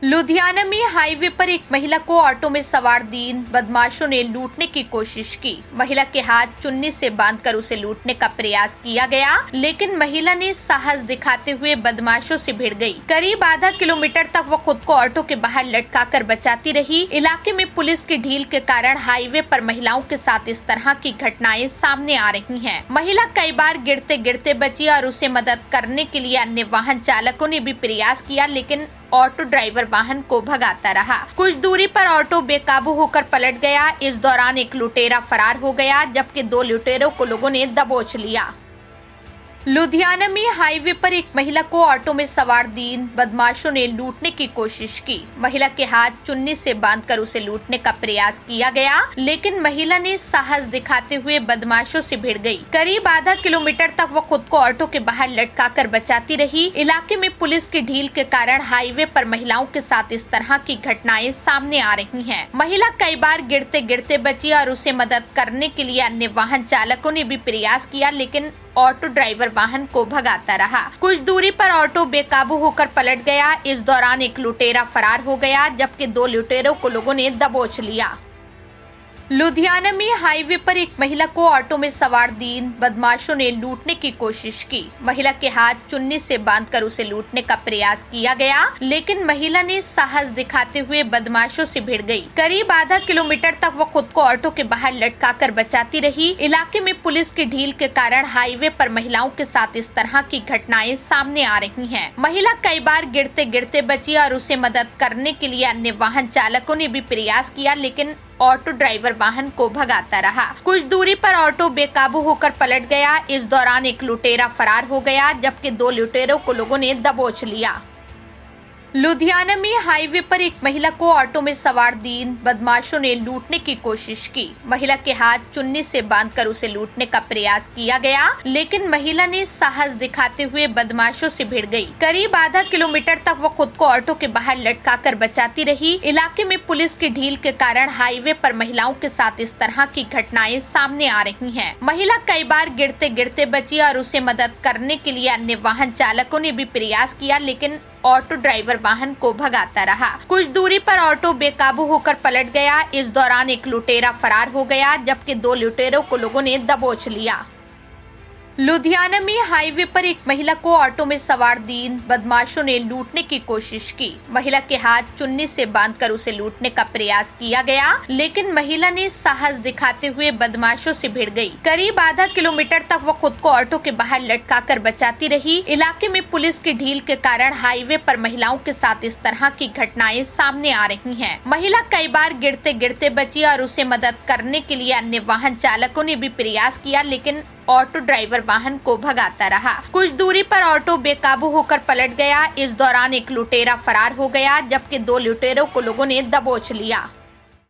लुधियाना में हाईवे पर एक महिला को ऑटो में सवार 3 बदमाशों ने लूटने की कोशिश की। महिला के हाथ चुन्नी से बांधकर उसे लूटने का प्रयास किया गया, लेकिन महिला ने साहस दिखाते हुए बदमाशों से भिड़ गई। करीब आधा किलोमीटर तक वो खुद को ऑटो के बाहर लटकाकर बचाती रही। इलाके में पुलिस की ढील के कारण हाईवे पर महिलाओं के साथ इस तरह की घटनाएं सामने आ रही हैं। महिला कई बार गिरते गिरते बची और उसे मदद करने के लिए अन्य वाहन चालकों ने भी प्रयास किया, लेकिन ऑटो ड्राइवर वाहन को भगाता रहा। कुछ दूरी पर ऑटो बेकाबू होकर पलट गया। इस दौरान एक लुटेरा फरार हो गया, जबकि 2 लुटेरों को लोगों ने दबोच लिया। लुधियाना में हाईवे पर एक महिला को ऑटो में सवार 3 बदमाशों ने लूटने की कोशिश की। महिला के हाथ चुन्नी से बांधकर उसे लूटने का प्रयास किया गया, लेकिन महिला ने साहस दिखाते हुए बदमाशों से भिड़ गई। करीब आधा किलोमीटर तक वो खुद को ऑटो के बाहर लटकाकर बचाती रही। इलाके में पुलिस की ढील के कारण हाईवे पर महिलाओं के साथ इस तरह की घटनाएं सामने आ रही हैं। महिला कई बार गिरते गिरते बची और उसे मदद करने के लिए अन्य वाहन चालकों ने भी प्रयास किया, लेकिन ऑटो ड्राइवर वाहन को भगाता रहा। कुछ दूरी पर ऑटो बेकाबू होकर पलट गया। इस दौरान एक लुटेरा फरार हो गया, जबकि 2 लुटेरों को लोगों ने दबोच लिया। लुधियाना में हाईवे पर एक महिला को ऑटो में सवार 3 बदमाशों ने लूटने की कोशिश की। महिला के हाथ चुन्नी से बांधकर उसे लूटने का प्रयास किया गया, लेकिन महिला ने साहस दिखाते हुए बदमाशों से भिड़ गई। करीब आधा किलोमीटर तक वो खुद को ऑटो के बाहर लटकाकर बचाती रही। इलाके में पुलिस की ढील के कारण हाईवे पर महिलाओं के साथ इस तरह की घटनाएं सामने आ रही हैं। महिला कई बार गिरते गिरते बची और उसे मदद करने के लिए अन्य वाहन चालकों ने भी प्रयास किया, लेकिन ऑटो ड्राइवर वाहन को भगाता रहा। कुछ दूरी पर ऑटो बेकाबू होकर पलट गया। इस दौरान एक लुटेरा फरार हो गया, जबकि 2 लुटेरों को लोगों ने दबोच लिया। लुधियाना में हाईवे पर एक महिला को ऑटो में सवार 3 बदमाशों ने लूटने की कोशिश की। महिला के हाथ चुन्नी से बांधकर उसे लूटने का प्रयास किया गया, लेकिन महिला ने साहस दिखाते हुए बदमाशों से भिड़ गई। करीब आधा किलोमीटर तक वो खुद को ऑटो के बाहर लटकाकर बचाती रही। इलाके में पुलिस की ढील के कारण हाईवे पर महिलाओं के साथ इस तरह की घटनाएं सामने आ रही हैं। महिला कई बार गिरते गिरते बची और उसे मदद करने के लिए अन्य वाहन चालकों ने भी प्रयास किया, लेकिन ऑटो ड्राइवर वाहन को भगाता रहा। कुछ दूरी पर ऑटो बेकाबू होकर पलट गया। इस दौरान एक लुटेरा फरार हो गया, जबकि 2 लुटेरों को लोगों ने दबोच लिया। लुधियाना में हाईवे पर एक महिला को ऑटो में सवार 3 बदमाशों ने लूटने की कोशिश की। महिला के हाथ चुन्नी से बांधकर उसे लूटने का प्रयास किया गया, लेकिन महिला ने साहस दिखाते हुए बदमाशों से भिड़ गई। करीब आधा किलोमीटर तक वो खुद को ऑटो के बाहर लटकाकर बचाती रही। इलाके में पुलिस की ढील के कारण हाईवे पर महिलाओं के साथ इस तरह की घटनाएं सामने आ रही हैं। महिला कई बार गिरते गिरते बची और उसे मदद करने के लिए अन्य वाहन चालकों ने भी प्रयास किया, लेकिन ऑटो ड्राइवर वाहन को भगाता रहा। कुछ दूरी पर ऑटो बेकाबू होकर पलट गया। इस दौरान एक लुटेरा फरार हो गया, जबकि 2 लुटेरों को लोगों ने दबोच लिया।